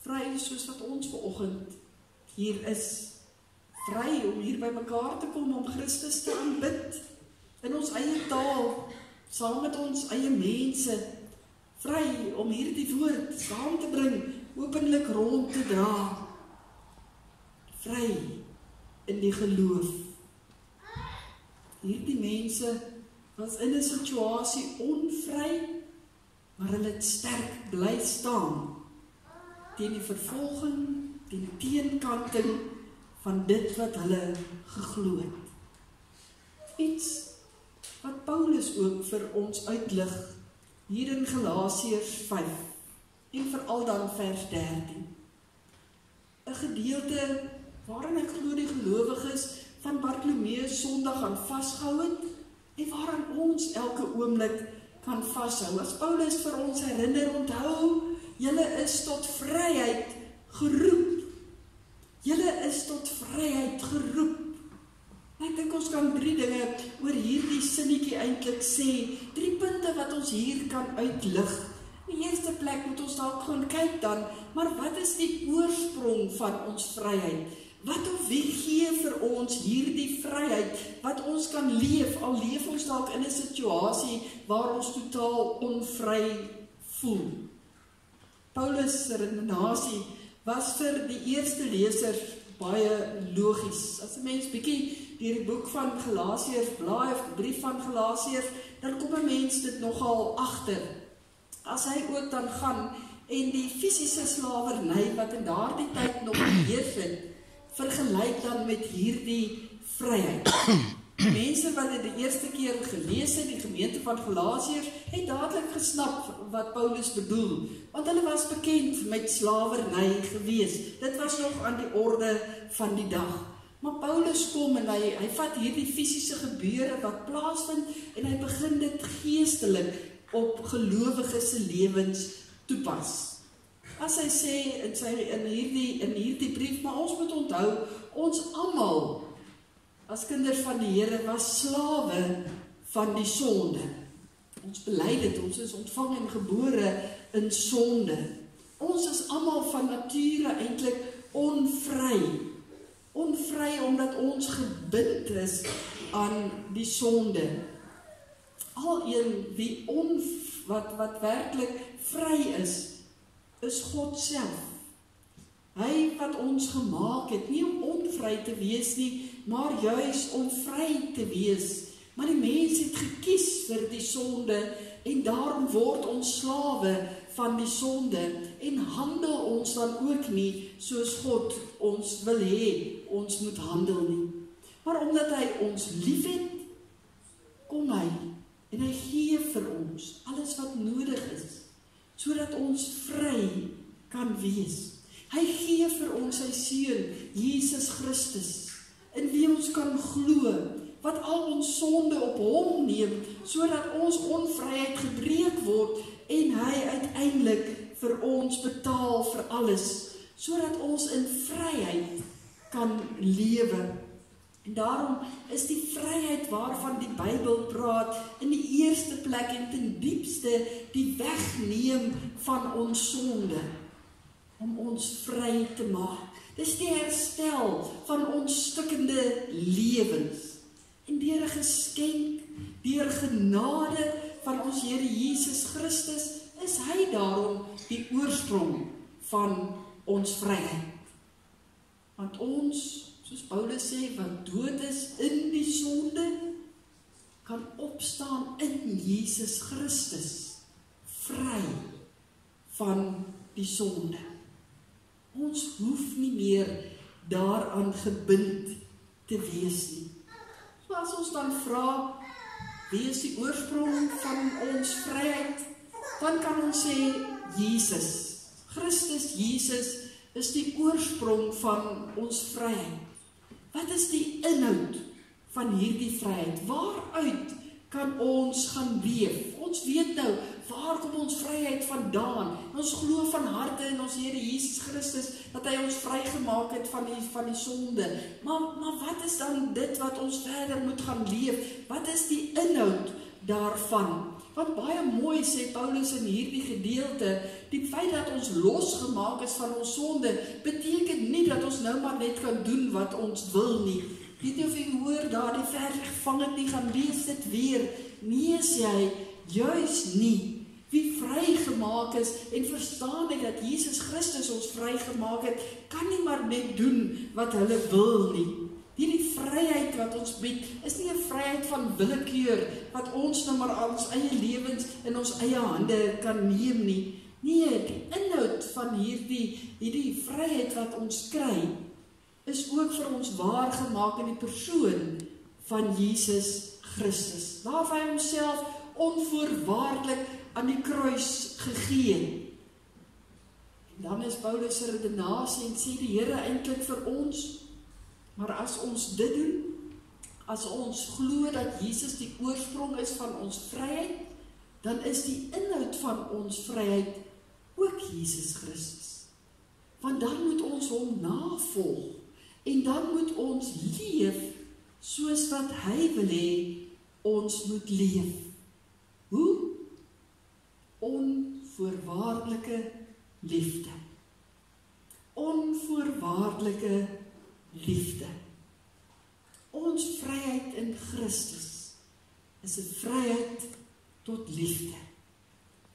Vry soos wat ons vanoggend hier is. Vry om hier by mekaar te kom om Christus te aanbid in ons eie taal, saam met ons eie mense. Vry om hierdie woord saam te bring, openlik rond te dra. Vry in die geloof. Hierdie mense was in 'n situasie onvry, maar hulle het sterk bly staan teen die vervolging, teen die teenkanting van dit wat hulle geglo het. Iets wat Paulus ook vir ons uitlig hier in Galasiërs 5 en veral dan vers 13. 'n gedeelte waarin ek glo die gelowiges van Bartolomeus Sondag aan vasgehou het en waaraan ons elke oomblik kan vashou. As Paulus vir ons herinner, onthou, julle is tot vryheid geroep. Julle is tot vryheid geroep. Ek dink ons kan 3 dinge oor hierdie sinnetjie eintlik sê. 3 punte wat ons hier kan uitlig. In die eerste plek moet ons dalk gaan kyk dan, maar wat is die oorsprong van ons vryheid? Wat of wie gee vir ons hierdie vryheid, wat ons kan leef, al leef ons dalk in 'n situasie waar ons totaal onvry voel. Paulus' redenasie was vir die eerste lesers baie logies. As 'n mens bietjie deur die boek van Galasiërs blaai, of die brief van Galasiërs, dan kom 'n mens dit nogal agter. As hy ook dan gaan en die fisiese slawerny wat in daardie tyd nog beheers het, vergelyk dan met hierdie vryheid. Mense wat dit die eerste keer gelees het, die gemeente van Galasiërs, het dadelik gesnap wat Paulus bedoel, want hulle was bekend met slawerny gewees. Dit was nog aan die orde van die dag. Maar Paulus kom en hy vat hierdie fisiese gebeure wat plaasvind en hy begin dit geestelik op gelowiges se lewens toepas. As hy sê in hierdie brief, maar ons moet onthou, ons almal as kinders van die Here was slawe van die sonde. Ons bely dit, ons is ontvang en gebore in sonde. Ons is almal van nature eintlik onvry. Onvry omdat ons gebind is aan die sonde. Aleen wie wat werklik vry is God self. Hy wat ons gemaak het, nie om onvry te wees nie, maar juis om vry te wees. Maar die mens het gekies vir die sonde en daarom word ons slawe van die sonde en handel ons dan ook nie soos God ons wil hê ons moet handel nie. Maar omdat hy ons liefhet, kom hy en hy gee vir ons alles wat nodig is, sodat ons vry kan wees. Hy gee vir ons sy seun, Jesus Christus, in wie ons kan glo, wat al ons sonde op hom neem, sodat ons onvryheid gebreek word en hy uiteindelik vir ons betaal vir alles, sodat ons in vryheid kan lewe. En daarom is die vryheid waarvan die Bybel praat in die eerste plek en ten diepste die wegneem van ons sonde, om ons vry te maak. Dis die herstel van ons stikkende lewens. En deur 'n geskenk, deur genade van ons Here Jesus Christus, is hy daarom die oorsprong van ons vryheid. Want ons, soos Paulus sê, wat dood is in die sonde, kan opstaan in Jesus Christus, vry van die sonde. Ons hoef nie meer daaraan gebind te wees nie. So as ons dan vra, wie is die oorsprong van ons vryheid, dan kan ons sê, Jesus. Christus Jesus is die oorsprong van ons vryheid. Wat is die inhoud van hierdie vryheid? Waaruit kan ons gaan leef? Ons weet nou, waar kom ons vryheid vandaan? Ons glo van harte in ons Here Jesus Christus, dat hy ons vrygemaak het van die sonde. Maar wat is dan dit wat ons verder moet gaan leef? Wat is die inhoud daarvan? Wat baie mooi sê Paulus in hierdie gedeelte, die feit dat ons losgemaak is van ons sonde, beteken nie dat ons nou maar net kan doen wat ons wil nie. Weet jy of jy hoor daar die vers gevang het nie, gaan lees dit weer. Nee, sê hy, juis nie. Wie vrygemaak is en verstaan het dat Jesus Christus ons vrygemaak het, kan nie maar net doen wat hulle wil nie. Hierdie vryheid wat ons bied, is nie 'n vryheid van willekeur, wat ons nou maar ons eie lewens in ons eie hande kan neem nie. Nee, die inhoud van hierdie vryheid wat ons kry, is ook vir ons waargemaak in die persoon van Jesus Christus. Waar hy homself onvoorwaardelik aan die kruis gegee. En dan is Paulus se redenasie en sê die Here eintlik vir ons, maar as ons dit doen, as ons glo dat Jesus die oorsprong is van ons vryheid, dan is die inhoud van ons vryheid ook Jesus Christus. Want dan moet ons hom navolg, en dan moet ons leef soos wat hy wil hê ons moet leef. Hoe? Onvoorwaardelike liefde. Onvoorwaardelike liefde. Ons vryheid in Christus is 'n vryheid tot liefde.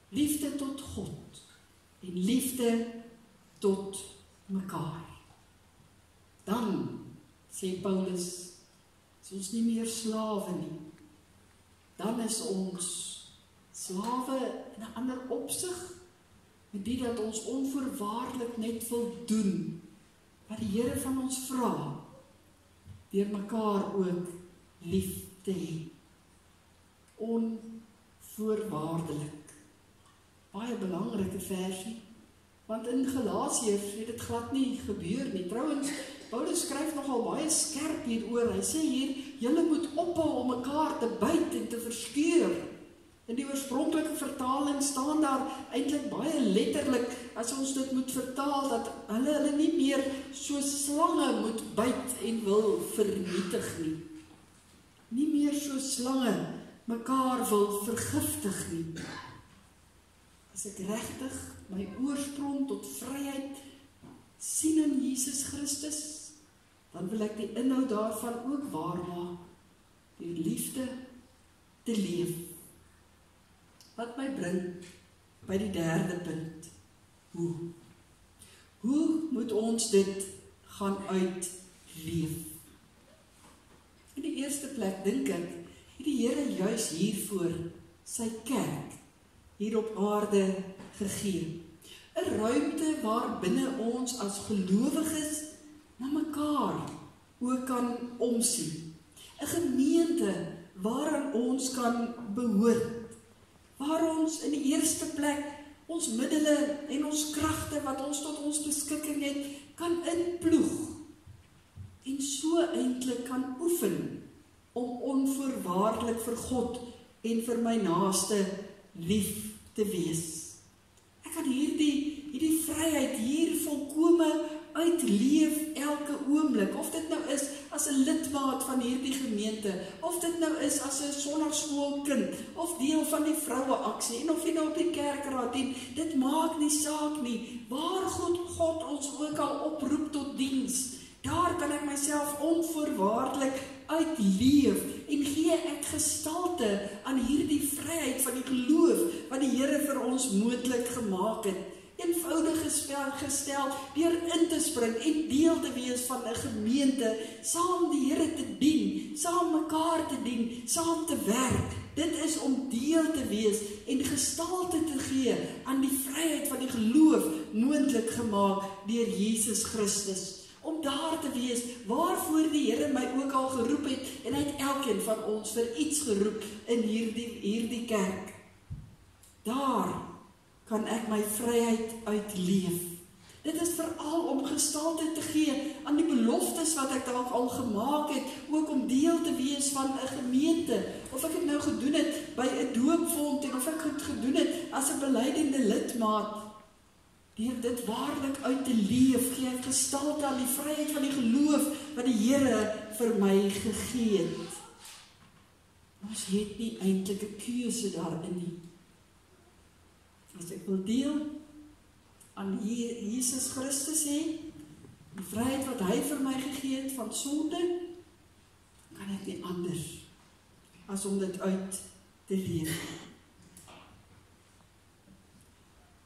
Liefde tot God en liefde tot mekaar. Dan, sê Paulus, is ons nie meer slawe nie. Dan is ons slawe in 'n ander opsig, met die dat ons onvoorwaardelik net wil doen wat die Here van ons vra, deur mekaar ook lief te hê. Onvoorwaardelik. Baie belangrike versie, want in Galasiërs het dit glad nie gebeur nie. Trouwens, Paulus skryf nogal baie skerp hieroor. Hy sê hier, julle moet ophou om mekaar te byt en te verskeur. In die oorspronklike vertaling staan daar eintlik baie letterlik, as ons dit moet vertaal, dat hulle nie meer so slange moet byt en wil vernietig nie. Nie meer so slange mekaar wil vergiftig nie. As ek regtig my oorsprong tot vryheid sien in Jesus Christus, dan wil ek die inhoud daarvan ook waarmaak, deur liefde te leef. Wat my bring by die derde punt. Hoe moet ons dit gaan uitleef? In die eerste plek dink ek, het die Here juis hiervoor sy kerk hier op aarde gegee. 'n Ruimte waar binne ons as gelowiges na mekaar ook kan omsien. 'n Gemeente waaraan ons kan behoort. Waar ons in die eerste plek ons middele en ons kragte wat ons tot ons beskikking het, kan inploeg en so eintlik kan oefen om onvoorwaardelik vir God en vir my naaste lief te wees. Ek kan hierdie vryheid hier volkome uitleef elke oomblik, of dit nou is as 'n lidmaat van hierdie gemeente, of dit nou is as 'n sonnaarskoolkind, of deel van die vroueaksie, en of jy nou op die kerkraad dien, dit maak nie saak nie, waar God ons ook al oproep tot diens, daar kan ek myself onvoorwaardelik uitleef, en gee ek gestalte aan hierdie vryheid van die geloof, wat die Here vir ons moontlik gemaak het. Eenvoudig gestel, deur in te spring en deel te wees van 'n gemeente, saam die Here te dien, saam mekaar te dien, saam te werk. Dit is om deel te wees en gestalte te gee aan die vryheid van die geloof, moontlik gemaak deur Jesus Christus. Om daar te wees, waarvoor die Here my ook al geroep het, en hy het elkeen van ons vir iets geroep in hierdie kerk. Daar kan ek my vryheid uitleef. Dit is veral om gestalte te gee aan die beloftes wat ek dalk al gemaak het, ook om deel te wees van 'n gemeente, of ek het nou gedoen het by 'n doopfontein, of ek het gedoen het as 'n belydende lidmaat. Deur dit waarlik uit te leef, gee ek gestalte aan die vryheid van die geloof wat die Here vir my gegee het. Ons het nie eintlik 'n keuse daarin nie. As ek wil deel aan Jesus Christus hê, die vryheid wat hy vir my gegee het van sonde, kan ek nie anders as om dit uit te leef.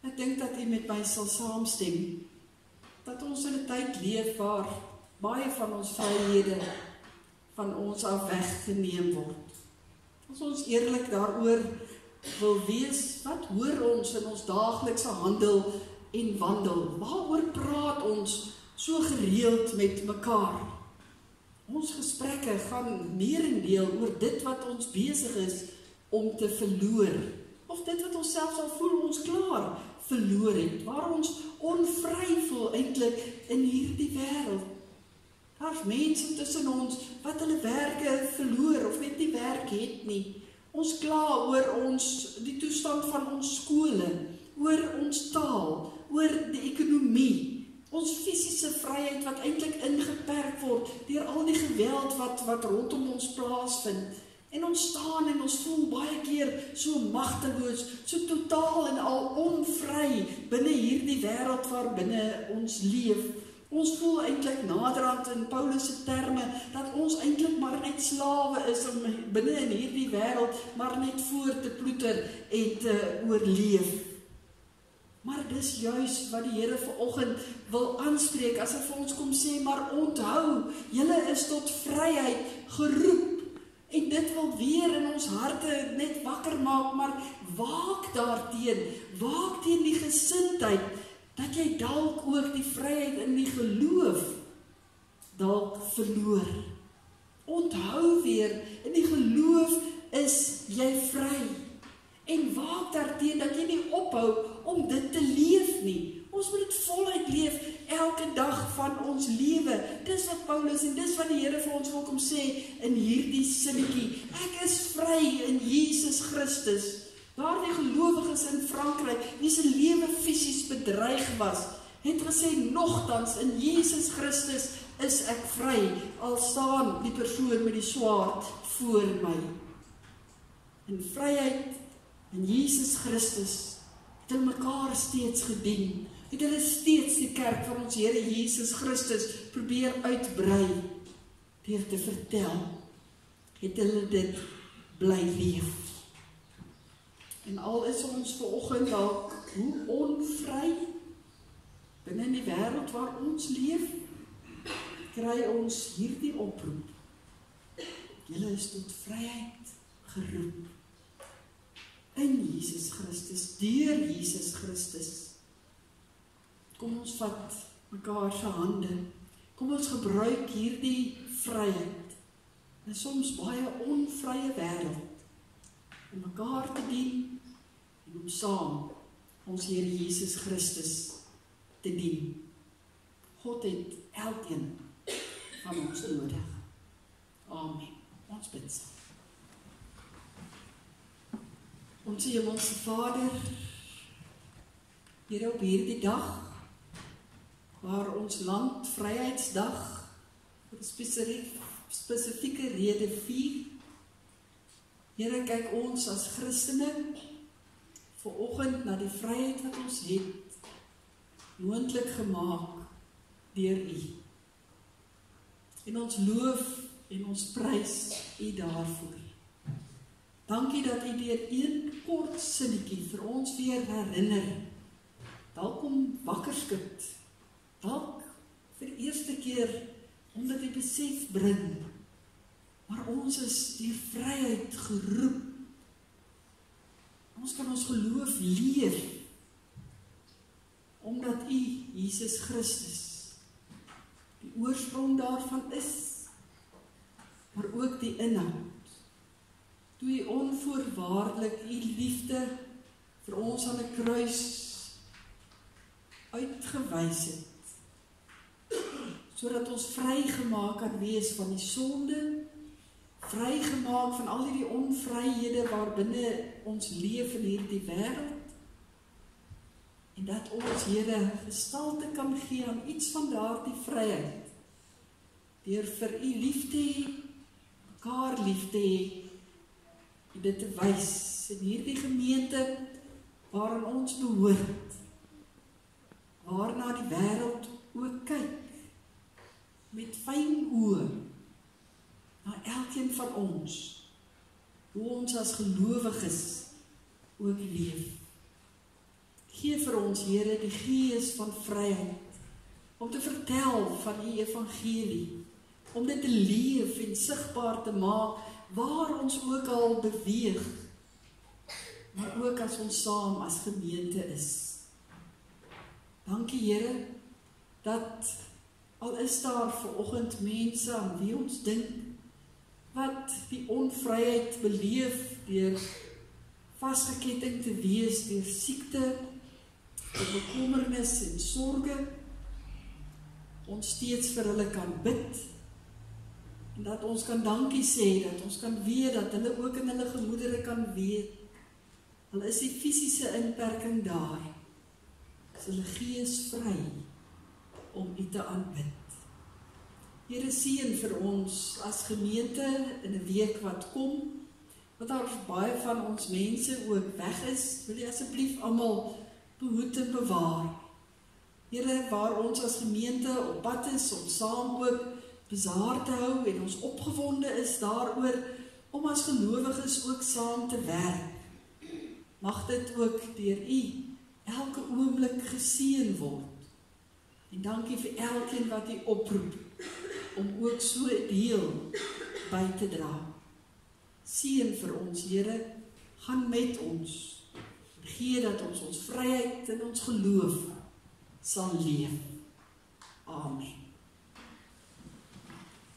Ek dink dat u met my sal saamstem, dat ons in 'n tyd leef waar baie van ons vryhede van ons af weggeneem word. As ons eerlik daaroor wil wees, wat hoor ons in ons daaglikse handel en wandel? Waaroor praat ons so gereeld met mekaar? Ons gesprekke gaan merendeel oor dit wat ons besig is om te verloor, of dit wat ons selfs al voel ons klaar verloor het, waar ons onvry voel eintlik in hierdie wêreld. Daar's mense tussen ons wat hulle werke verloor of net nie werk het nie. Ons kla oor die toestand van ons skole, oor ons taal, oor die ekonomie, ons fisiese vryheid wat eintlik ingeperk word deur al die geweld wat rondom ons plaasvind. En ons staan en ons voel baie keer so magteloos, so totaal en al onvry binne hierdie wêreld waar binne ons leef. Ons voel eintlik naderhand in Paulus se terme dat ons eintlik maar net slawe is om binne in hierdie wêreld maar net voor te ploeter en te oorleef. Maar dis juis wat die Here vanoggend wil aanspreek as hy vir ons kom sê, maar onthou, julle is tot vryheid geroep. En dit wil weer in ons harte net wakker maak, maar waak teen die gesindheid, dat jy dalk ook die vryheid in die geloof dalk verloor. Onthou weer, in die geloof is jy vry. En waak daarteen dat jy nie ophou om dit te leef nie. Ons moet dit voluit leef elke dag van ons lewe. Dis wat Paulus en dis wat die Here vir ons wil kom sê in hierdie sinnetjie. Ek is vry in Jesus Christus. Daardie gelowiges in Frankryk, wie se lewe fisies bedreig was, het gesê, nogtans in Jesus Christus is ek vry, al staan die persoon met die swaard voor my. In vryheid in Jesus Christus het hulle mekaar steeds gedien, het hulle steeds die kerk van ons Here Jesus Christus probeer uitbrei, deur te vertel, het hulle dit bly leef. En al is ons vanoggend dalk hoe onvry binne die wêreld waar ons leef, kry ons hierdie oproep. Julle is tot vryheid geroep. In Jesus Christus, deur Jesus Christus. Kom ons vat mekaar se hande. Kom ons gebruik hierdie vryheid. In soms baie onvrye wêreld. Om mekaar te dien en om saam ons Here Jesus Christus te dien. God het elkeen van ons nodig. Amen. Ons bid saam. Ons Hemelse Vader, Here, op hierdie dag, waar ons land Vryheidsdag vir 'n spesifieke rede vier, Here, kyk ons as Christene vanoggend na die vryheid wat ons het, moontlik gemaak deur U. En ons loof en ons prys U daarvoor. Dankie dat U deur een kort sinnetjie vir ons weer herinner, dalk om wakker skud, dalk vir die eerste keer omdat U besef bring, maar ons is deur vryheid geroep. Ons kan ons geloof leef, omdat U, Jesus Christus, die oorsprong daarvan is, maar ook die inhoud. Toe U onvoorwaardelik U liefde vir ons aan 'n kruis uitgewys het, sodat ons vrygemaak kan wees van die sonde, vrygemaak van al hierdie onvryhede waarbinne ons leef in hierdie wêreld, en dat ons, Here, gestalte kan gee aan iets van daardie vryheid, deur vir U lief te hê, mekaar lief te hê, en dit te wys in hierdie gemeente waarin ons behoort, waarna die wêreld ook kyk, met fyn oë, na elkeen van ons, hoe ons as gelowiges ook leef. Gee vir ons, Here, die gees van vryheid, om te vertel van die evangelie, om dit te leef en sigbaar te maak, waar ons ook al beweeg, maar ook as ons saam as gemeente is. Dankie Here, dat al is daar vanoggend mense aan wie ons dink, wat die onvryheid beleef deur vasgeketting te wees, deur siekte, deur bekommernis en sorge, ons steeds vir hulle kan bid, en dat ons kan dankie sê, dat ons kan weet, dat hulle ook in hulle gemoedere kan weet, hulle is die fisiese inperking daar, is hulle gees vry, om U te aanbid. Here, seën vir ons as gemeente in 'n week wat kom, want daar baie van ons mense ook weg is, wil U asseblief almal behoed en bewaar. Here, waar ons as gemeente op pad is, om saam ook besaar te hou, en ons opgewonde is daaroor, om as gelowiges ook saam te werk. Mag dit ook deur U elke oomblik geseën word. En dankie vir elkeen wat U oproep, om ook so deel by te dra. Seën vir ons, Here, gaan met ons, gee dat ons vryheid en ons geloof sal leef. Amen.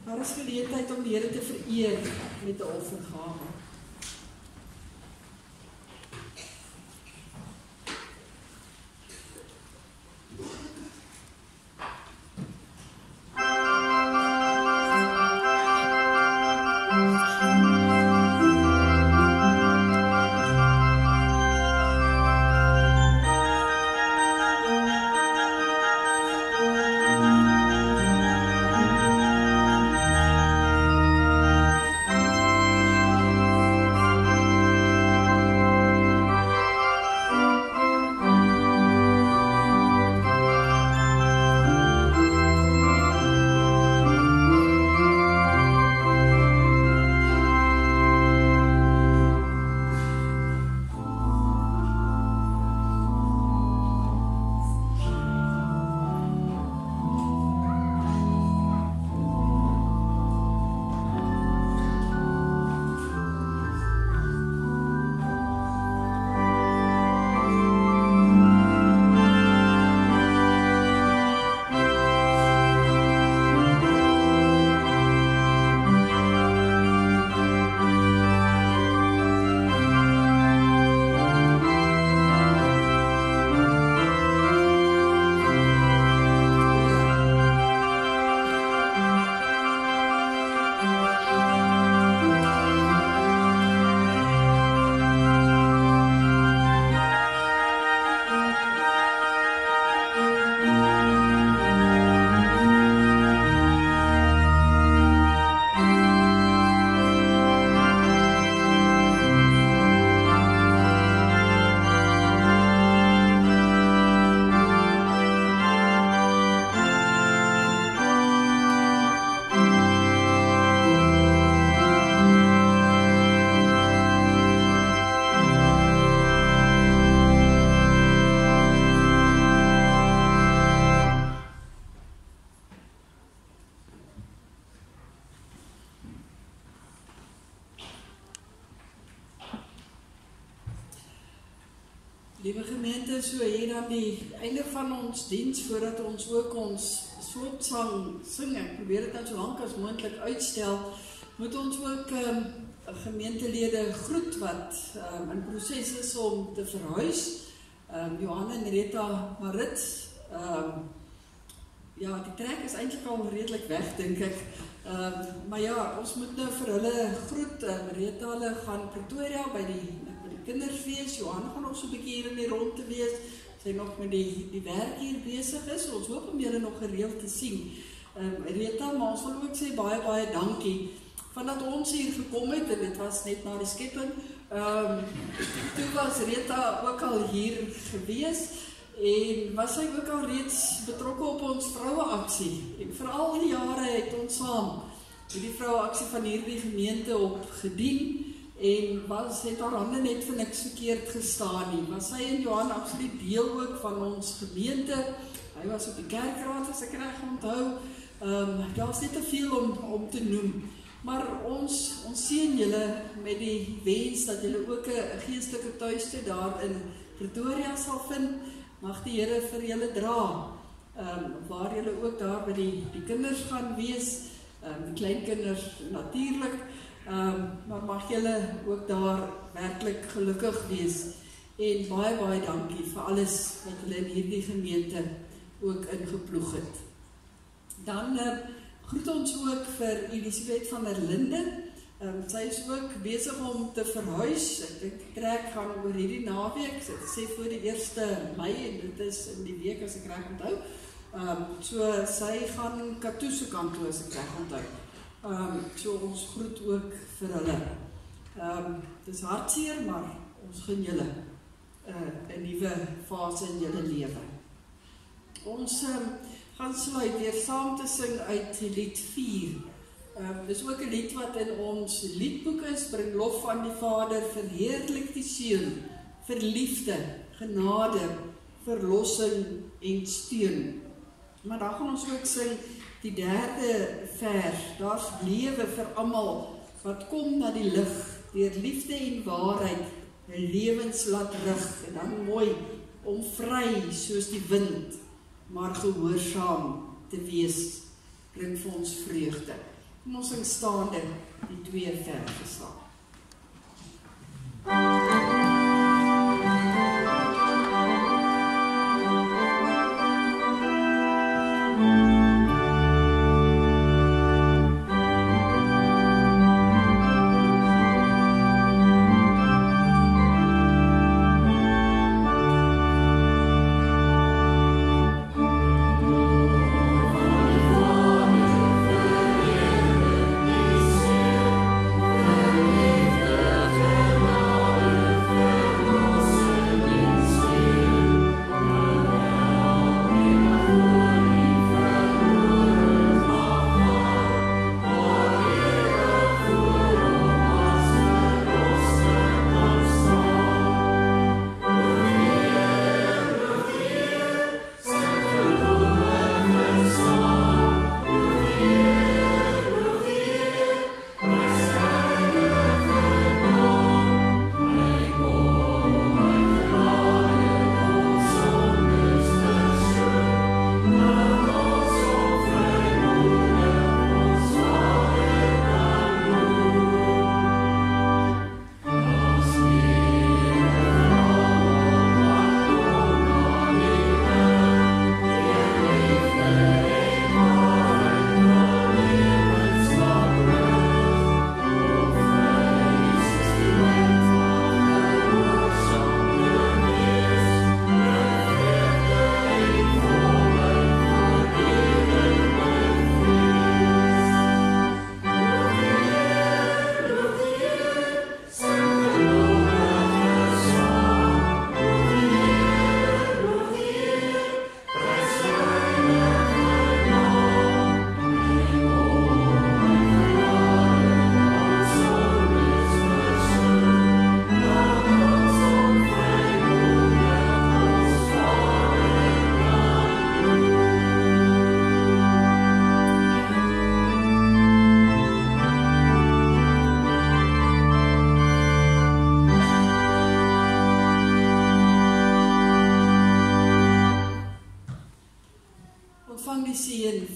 Daar is geleentheid om die Here te vereer met 'n offergawe. Liewe gemeente, so hier aan die einde van ons diens, voordat ons ook ons slotsang sing, ek probeer dit nou so lank as moontlik uitstel, moet ons ook gemeentelede groet wat in proses is om te verhuis. Johan en Rita Maritz, ja, die trek is eintlik al redelik weg, dink ek. Maar ja, ons moet nou vir hulle groet. Rita, hulle gaan Pretoria by die kinderfees. Johan gaan nog so 'n bietjie hier in die rond te wees. Sy nog met die werk hier besig is. Ons hoop om julle nog gereeld te sien. Rita, maar ons wil ook sê baie dankie. Vandat ons hier gekom het, en dit was net na die skepping, toe was Rita ook al hier gewees, en was sy ook al reeds betrokke op ons vroueaksie. En vir al die jare het ons saam die vroueaksie van hierdie gemeente op gedien, en het haar hande net vir niks verkeerd gestaan nie. Was sy en Johan absoluut deel ook van ons gemeente, Hy was op die kerkraad, as ek reg onthou. Daar is net te veel om te noem. Maar ons seën julle met die wens dat julle ook 'n geestelike tuiste daar in Pretoria sal vind. Mag die Here vir julle dra. Waar julle ook daar by die kinders gaan wees, die kleinkinders natuurlik, maar mag julle ook daar werklik gelukkig wees. En baie, baie dankie vir alles wat julle in hierdie gemeente ook ingeploeg het. Dan groet ons ook vir Elisabeth van der Linden. Sy is ook besig om te verhuis. Ek dink die trek gaan oor hierdie naweek. Sy het gesê voor die 1 Mei en dit is in die week as ek reg onthou. So sy gaan Katoo se kant toe as ek reg onthou. So ons groet ook vir hulle. Dit is hartseer, maar ons gun julle 'n nuwe fase in julle lewe. Ons gaan sluit deur saam te sing uit lied 4. Dis ook 'n lied wat in ons liedboek is, bring lof aan die Vader, verheerlik die Seun, vir liefde, genade, verlossing en steun. Maar dan gaan ons ook sing die 3de vers, daar's lewe vir almal, wat kom na die lig, deur liefde en waarheid, lewens laat rig, en dan mooi, om vry soos die wind, maar gehoorsaam te wees, bring vir ons vreugde. Kom ons sing staande die 2 verse saam.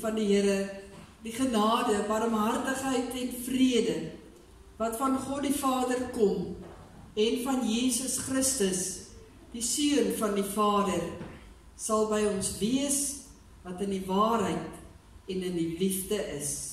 Van die Here, die genade, barmhartigheid en vrede, wat van God die Vader kom, en van Jesus Christus, die Seun van die Vader, sal by ons wees, wat in die waarheid en in die liefde is.